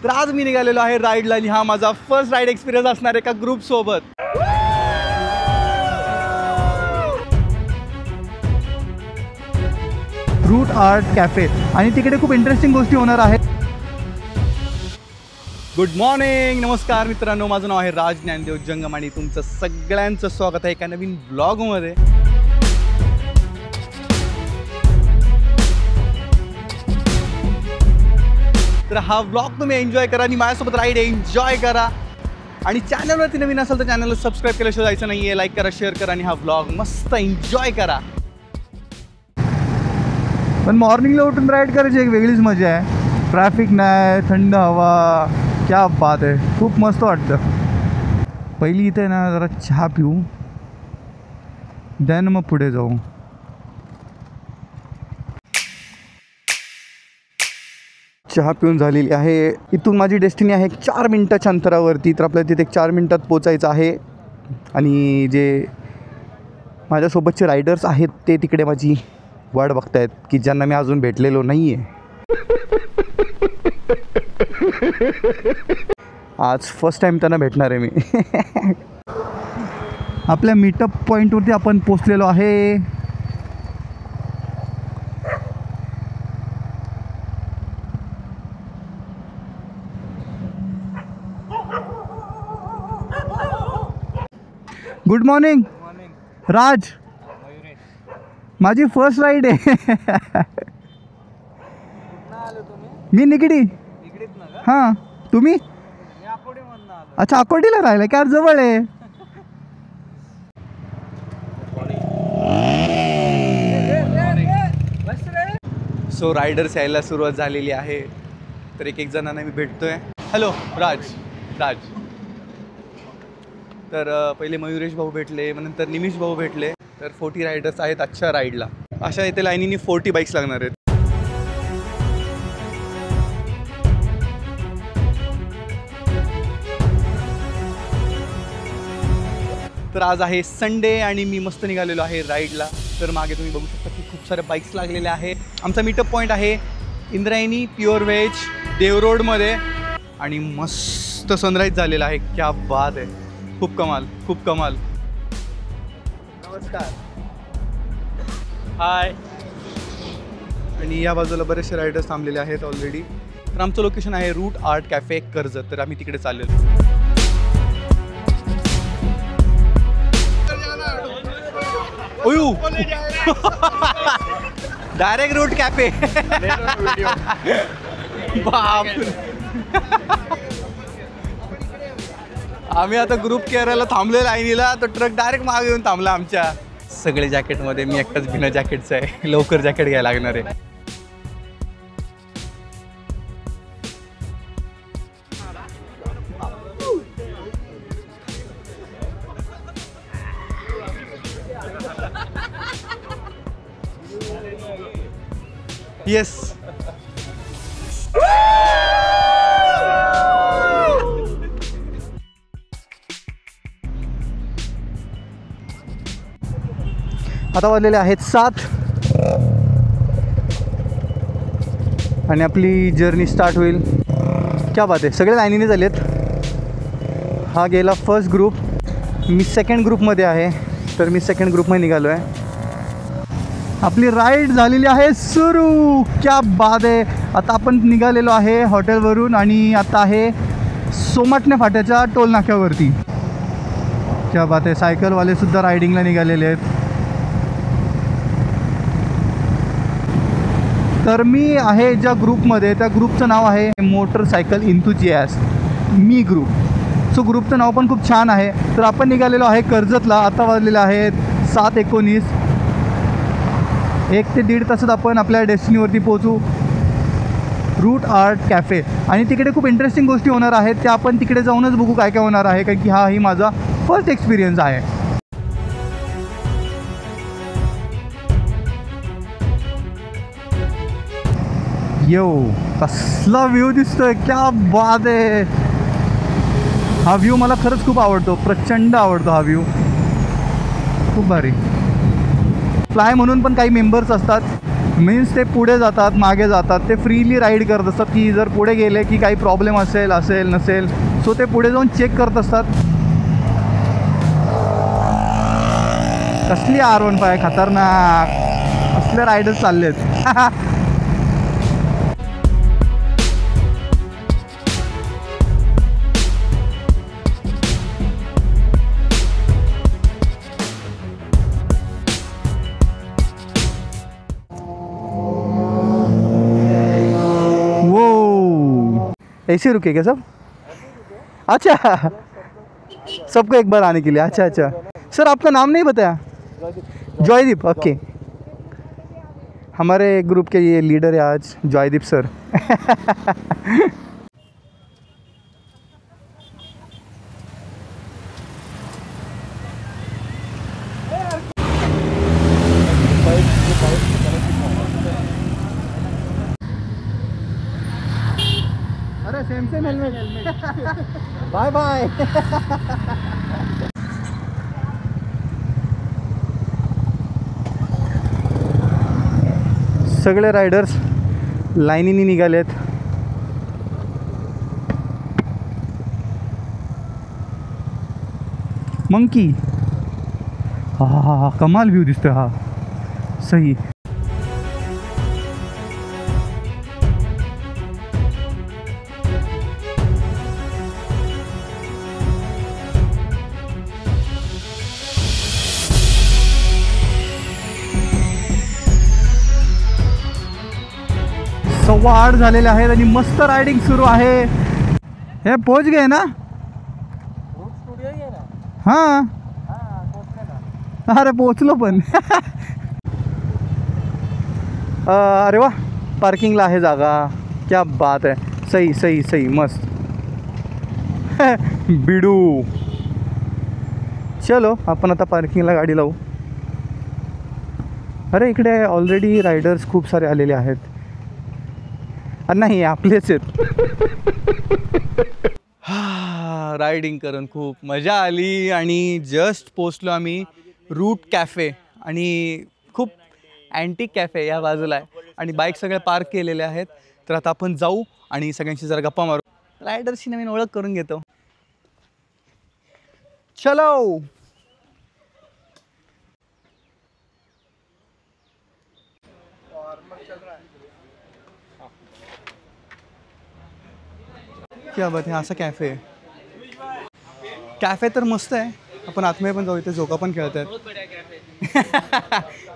तर आज मी निघालेलो आहे राईडला आणि हा माझा फर्स्ट राईड एक्सपिरियन्स असणार एका ग्रुपसोबत. रूट आर्ट कॅफे आणि तिकडे खूप इंटरेस्टिंग गोष्टी होणार आहेत. गुड मॉर्निंग, नमस्कार मित्रांनो, माझं नाव आहे राज ज्ञानदेव जंगम आणि तुमचं सगळ्यांचं स्वागत आहे एका नवीन ब्लॉगमध्ये. तर हा व्लॉग तुम्ही एन्जॉय करा आणि माझ्यासोबत राईड एन्जॉय करा. आणि चॅनलवरती नवीन असेल तर चॅनलला सबस्क्राईब केल्याशिवाय जायचं नाही आहे. लाईक करा, शेअर करा आणि हा व्लॉग मस्त एन्जॉय करा. पण मॉर्निंगला उठून राईड करायची एक वेगळीच मजा आहे. ट्रॅफिक नाही, थंड हवा, क्या बात आहे, खूप मस्त वाटतं. पहिली इथे ना जरा चहा पिऊ, देन मग पुढे जाऊ. चहा पिऊन झालेली आहे. इथून माझी डेस्टिनी आहे 4 मिनटाच्या अंतरावरती. तर आपल्याला तिथे 4 मिनटात पोचायचं आहे. आणि जे माझ्यासोबतचे रायडर्स आहेत ते तिकडे माझी वाट बघतायत की ज्यांना मी अजून भेटलेलो नाही आहे. आज फर्स्ट टाइम त्यांना भेटणार आहे मी. आपल्या मीटअप पॉईंटवरती आपण पोचलेलो आहे. गुड मॉर्निंग राज. माझी फर्स्ट राईड आहे. मी निगडी. हां, तुम्ही? अच्छा, अकोटीला राहिला का? जवळ आहे. सो रायडर्स यायला सुरुवात झालेली आहे. तर एक जणांना मी भेटतोय. हॅलो राज. तर पहिले मयुरेश भाऊ भेटले, मग नंतर निमिष भाऊ भेटले. तर 40 रायडर्स आहेत आजच्या राईडला. अशा इथे लाईनीने 40 बाईक्स लागणार आहेत. तर आज आहे संडे आणि मी मस्त निघालेलो आहे राईडला. तर मागे तुम्ही बघू शकता की खूप साऱ्या बाईक्स लागलेल्या आहेत. आमचा मीटअप पॉईंट आहे इंद्रायणी प्युअर व्हेज देव रोडमध्ये आणि मस्त सनराईज झालेला आहे. क्या बात आहे, खूप कमाल. नमस्कार. हाय. आणि या बाजूला बरेचसे रायडर्स थांबलेले आहेत ऑलरेडी. तर आमचं लोकेशन आहे रूट आर्ट कॅफे कर्जत. तर आम्ही तिकडे चाललेलो. ओयू डायरेक्ट रूट कॅफे. बाप. आम्ही आता ग्रुप करायला थांबले लाईनीला. तो ट्रक डायरेक्ट मागे येऊन थांबला आमच्या. सगळे जॅकेटमध्ये, मी एकटाच बिना जॅकेटचं आहे. लवकर जॅकेट घ्यायला लागणार आहे. येस. आता वाजलेले आहेत 7 आणि आपली जर्नी स्टार्ट होईल. क्या बात आहे, सगळे लाईनीने झालेत. हा गेला फर्स्ट ग्रुप. मी सेकंड ग्रुपमध्ये आहे. तर मी सेकंड ग्रुपमध्ये निघालो आहे. आपली राईड झालेली आहे सुरू. क्या बात आहे. आता आपण निघालेलो आहे हॉटेलवरून आणि आता आहे सोमाटणे फाट्याच्या टोल नाक्यावरती. क्या बात आहे. सायकलवाले सुद्धा रायडिंगला निघालेले आहेत. तर मी आहे ज्या ग्रुपमध्ये, त्या ग्रुपचं नाव आहे मोटरसायकल एन्थुजियास्ट मी ग्रुप. सो ग्रुपचं नाव पण खूप छान आहे. तर आपण निघालेलो आहे कर्जतला. आता वाजलेले आहेत 7:19. 1 ते 1.5 तासात आपण आपल्या डेस्टिनीवरती पोहोचू, रूट आर्ट कॅफे. आणि तिकडे खूप इंटरेस्टिंग गोष्टी होणार आहेत. त्या आपण तिकडे जाऊनच बघू काय काय होणार आहे, कारण की हाही माझा फर्स्ट एक्सपिरियन्स आहे. यो कसला व्ह्यू दिसतोय. क्या बात आहे. हा व्ह्यू मला खरंच खूप आवडतो. प्रचंड आवडतो हा व्ह्यू. खूप भारी. फ्लाय म्हणून पण काही मेंबर्स असतात. मीन्स ते पुढे जातात मागे जातात, ते फ्रीली राईड करत असतात की जर पुढे गेले की काही प्रॉब्लेम असेल नसेल, सो ते पुढे जाऊन चेक करत असतात. कसली R15 खतरनाक, असले रायडर्स चाललेत. ऐसे रुके क्या सब? अच्छा, सबको एक बार आने के लिए. अच्छा अच्छा सर, आपका नाम नहीं बताया? जॉयदीप. ओके, हमारे ग्रुप के ये लीडर है आज, जॉयदीप सर. अरे सेम हेलमेट. Bye bye. सगळे रायडर्स लाईनीने निघालेत. मंकी, हा हा हा, कमाल व्ह्यू दिसतोय हा. सही. सव्वा 8 झालेले आहेत आणि मस्त रायडिंग सुरू आहे. हे पोहोच गए ना? हां, अरे पोहोचलो पण. अरे वा, पार्किंगला आहे जागा. क्या बात आहे. सही सही सही, मस्त. बिडू. चलो आपण आता पार्किंगला गाडी लावू. अरे इकडे ऑलरेडी रायडर्स खूप सारे आलेले आहेत. नाही, आपलेच आहेत. हा, रायडिंग करून खूप मजा आली आणि जस्ट पोचलो आम्ही रूट कॅफे. आणि खूप अँटिक कॅफे या बाजूला आहे आणि बाईक सगळे पार्क केलेले आहेत. तर आता आपण जाऊ आणि सगळ्यांशी जरा गप्पा मारू, रायडर्सची नवीन ओळख करून घेतो. चलो. क्या बात आहे. असा कॅफे आहे. कॅफे तर मस्त आहे. आपण आतमध्ये पण जाऊ, इथे झोका पण खेळत आहेत.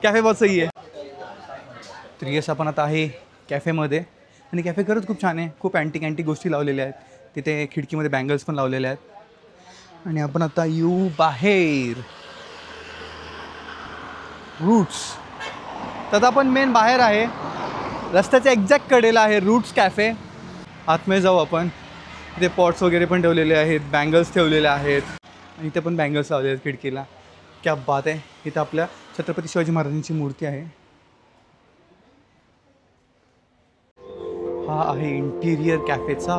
कॅफे बहुत सही आहे. तर येस, आपण आता आहे कॅफेमध्ये आणि कॅफे खरंच खूप छान आहे. खूप अँटिक गोष्टी लावलेल्या आहेत. तिथे खिडकीमध्ये बँगल्स पण लावलेल्या आहेत. आणि आपण आता येऊ बाहेर रूट्स. तर आपण मेन बाहेर आहे, रस्त्याच्या एक्झॅक्ट कडेला आहे रूट्स कॅफे. आतमध्ये जाऊ आपण. इथे पॉट्स वगैरे पण ठेवलेले आहेत, बँगल्स ठेवलेले आहेत आणि इथे पण बँगल्स लावले आहेत खिडकीला. क्या बात आहे. इथं आपल्या छत्रपती शिवाजी महाराजांची मूर्ती आहे. हा आहे इंटिरियर कॅफेचा.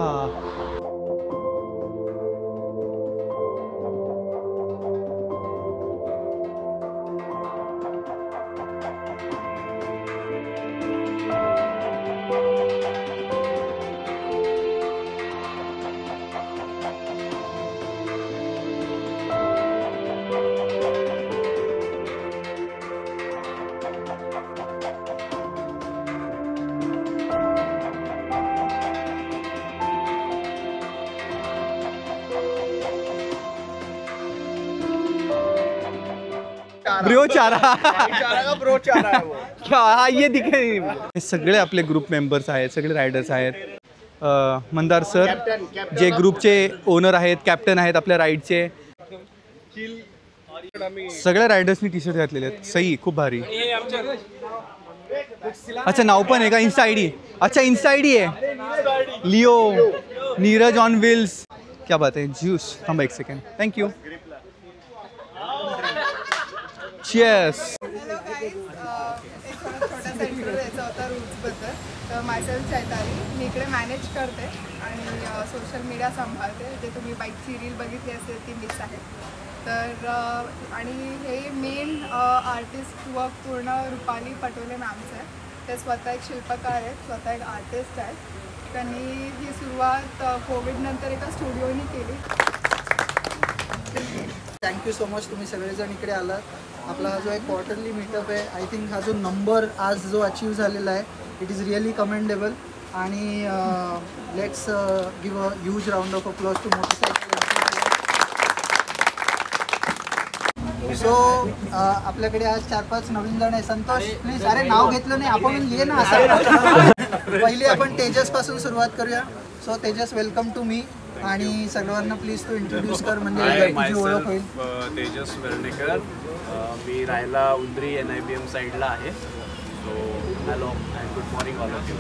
ब्रो चारा का ब्रो चारा है वो. क्या, हाँ ये दिखे. हे सगळे आपले ग्रुप मेंबर्स आहेत, सगळे रायडर्स आहेत. मंदार सर जे ग्रुपचे ओनर आहेत, कॅप्टन आहेत आपल्या राईडचे. सगळ्या रायडर्सनी टी शर्ट घातलेले आहेत. सही, खूप भारी. अच्छा, नाव पण आहे का? Insta I D. अच्छा, इन्स्टा आय डी आहे. लिओ नीरज ऑन व्हील्स. क्या बात आहे. ज्यूस. थांबा एक second. Thank you. Cheers. Hello guys, एक छोटासा इंटरव्ह्यू द्यायचा होता रूट्सबद्दल. तर मायसेल्फ चैताली, मी इकडे मॅनेज करते आणि सोशल मीडिया सांभाळते. जे तुम्ही बाईकची रील बघितली असेल ती मिस आहे. तर आणि हे मेन आर्टिस्ट वर्क पूर्ण रुपाली पटोले मॅमचं आहे. ते स्वतः एक शिल्पकार आहेत, स्वतः एक आर्टिस्ट आहेत. त्यांनी ही सुरुवात कोविडनंतर एका स्टुडिओनी केली. थँक्यू सो मच तुम्ही सगळेजण इकडे आलात. आपला हा जो एक क्वार्टरली मीटअप आहे, आय थिंक हा जो नंबर आज जो अचीव झालेला आहे इट इज रिअली कमेंडेबल. आणि let's give a huge round of applause to motorcycle. So आपल्याकडे आज 4-5 नवीन जण आहे. संतोष प्लीज, अरे नाव घेतलं नाही आपण, ये ना असं. पहिले आपण तेजस पासून सुरुवात करूया. सो तेजस, वेलकम टू मी. आणि सर्वांना प्लीज तू इंट्रोड्यूस कर, म्हणजे तुझी ओळख होईल. तेजस वर्णेकर, मी राहायला उंद्री NIBM साईडला आहे. So hello and good morning all of you.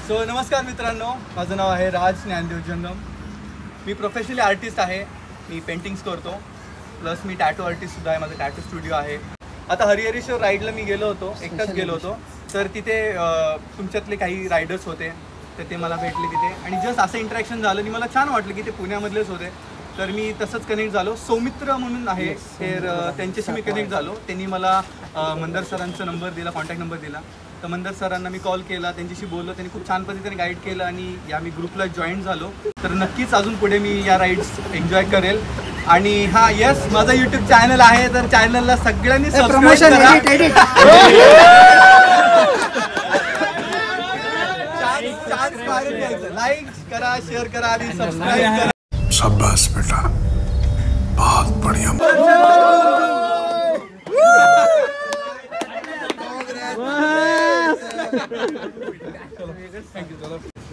So नमस्कार मित्रांनो, माझं नाव आहे राज ज्ञानदेव जंगम. मी प्रोफेशनली आर्टिस्ट आहे. मी पेंटिंग्स करतो, प्लस मी टॅटू आर्टिस्टसुद्धा आहे. माझं टॅटू स्टुडिओ आहे. आता हरिहरेश्वर राईडला मी गेलो होतो, एकटाच गेलो होतो. तर तिथे तुमच्यातले काही रायडर्स होते, तर ते मला भेटले तिथे. आणि जस्ट असं इंटरॅक्शन झालं आणि मला छान वाटलं की ते पुण्यामधलेच होते. तर मी तसंच कनेक्ट झालो. सौमित्र म्हणून आहे, तर त्यांच्याशी मी कनेक्ट झालो. त्यांनी मला मंदार सरांचा नंबर दिला, कॉन्टॅक्ट नंबर दिला. तर मंदार सरांना मी कॉल केला, त्यांच्याशी बोललो. त्यांनी खूप छान पद्धतीने गाईड केलं आणि या मी ग्रुपला जॉईन झालो. तर नक्कीच अजून पुढे मी या राईड्स एन्जॉय करेल. आणि हां, येस, माझा यूट्यूब चॅनल आहे, तर चॅनलला सगळ्यांनी सबस्क्राईब करा. लाईक करा, शेअर करा आणि सबस्क्राईब करा. शाबाश बेटा, बहुत बढ़िया.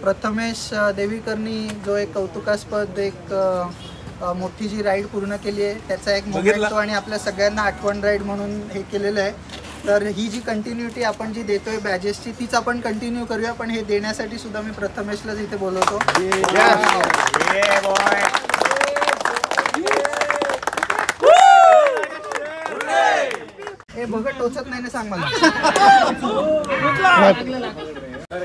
प्रथमेश देवीकरनी जो एक कौतुकास्पद एक मोठी जी राईड पूर्ण केली आहे, त्याचा एक मोमेंटो आणि आपल्या सगळ्यांना आठवण राईड म्हणून हे केलेलं आहे. तर ही जी कंटिन्युटी आपण जी देतोय बॅजेसची, तीच आपण कंटिन्यू करूया. पण हे देण्यासाठी सुद्धा मी प्रथमेशलाच इथे बोलवतो. हे बघ, टोचत नाही ना, सांग मला.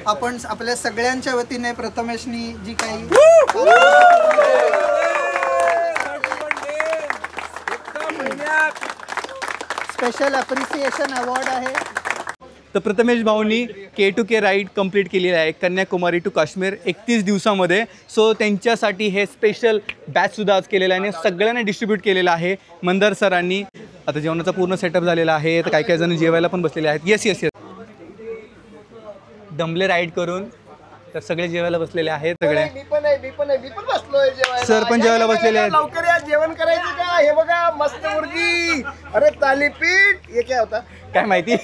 आपण आपल्या सगळ्यांच्या वतीने प्रथमेशनी जी काही स्पेशल अप्रिसिएशन अवॉर्ड आहे. तर प्रथमेश भाऊंनी K2K राईड कंप्लीट केलेली आहे, कन्याकुमारी टू काश्मीर 31 दिवसामध्ये. सो त्यांच्यासाठी हे स्पेशल बॅचसुद्धा आज केलेलं आहे आणि सगळ्यांना डिस्ट्रीब्यूट केलेलं आहे मंदार सरांनी. आता जेवणाचा पूर्ण सेटअप झालेला आहे. तर काही काही जण जेवायला पण बसलेले आहेत. येस येस येस, दमले राईड करून, तर सगळे जेवायला बसलेले आहेत. सगळे मी पण बसलोय जेवायला. सर पण जेवायला बसलेले आहेत. लवकर या, जेवण करायचं का? हे बघा मस्त मुर्गी, अरे तालीपीठ. हे काय होता काय माहिती.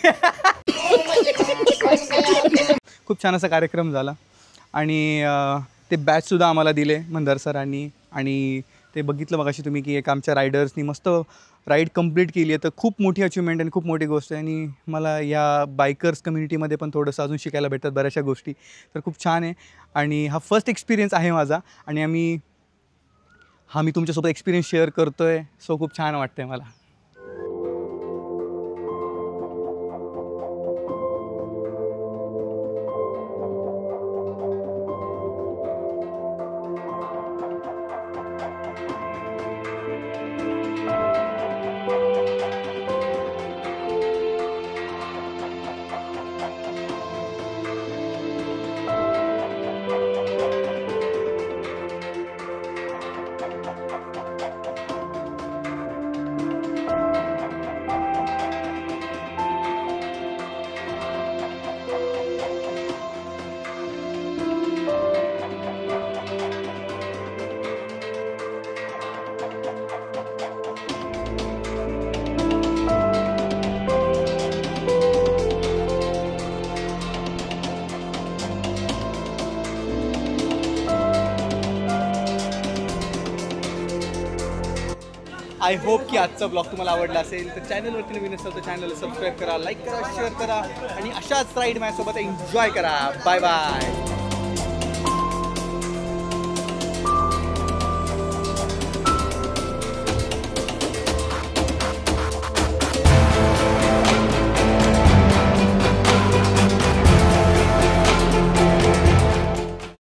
खूप छान असा कार्यक्रम झाला आणि ते बॅचसुद्धा आम्हाला दिले मंदार सरांनी. आणि ते बघितलं मगाशी तुम्ही की एक आमच्या रायडर्सनी मस्त राईड कंप्लीट केली आहे. तर खूप मोठी अचिव्हमेंट आणि खूप मोठी गोष्ट आहे. आणि मला या बायकर्स कम्युनिटीमध्ये पण थोडंसं अजून शिकायला भेटतात बऱ्याचशा गोष्टी. तर खूप छान आहे आणि हा फर्स्ट एक्सपिरियन्स आहे माझा. आणि मी तुमच्यासोबत एक्सपिरियन्स शेअर करतो आहे. सो खूप छान वाटतं आहे मला. आय होप की आजचा ब्लॉग तुम्हाला आवडला असेल. तर चॅनलवरती नवीन असेल तर चॅनलला सबस्क्राईब करा, लाईक करा, शेअर करा आणि अशाच राईड माझ्यासोबत एन्जॉय करा. Bye bye.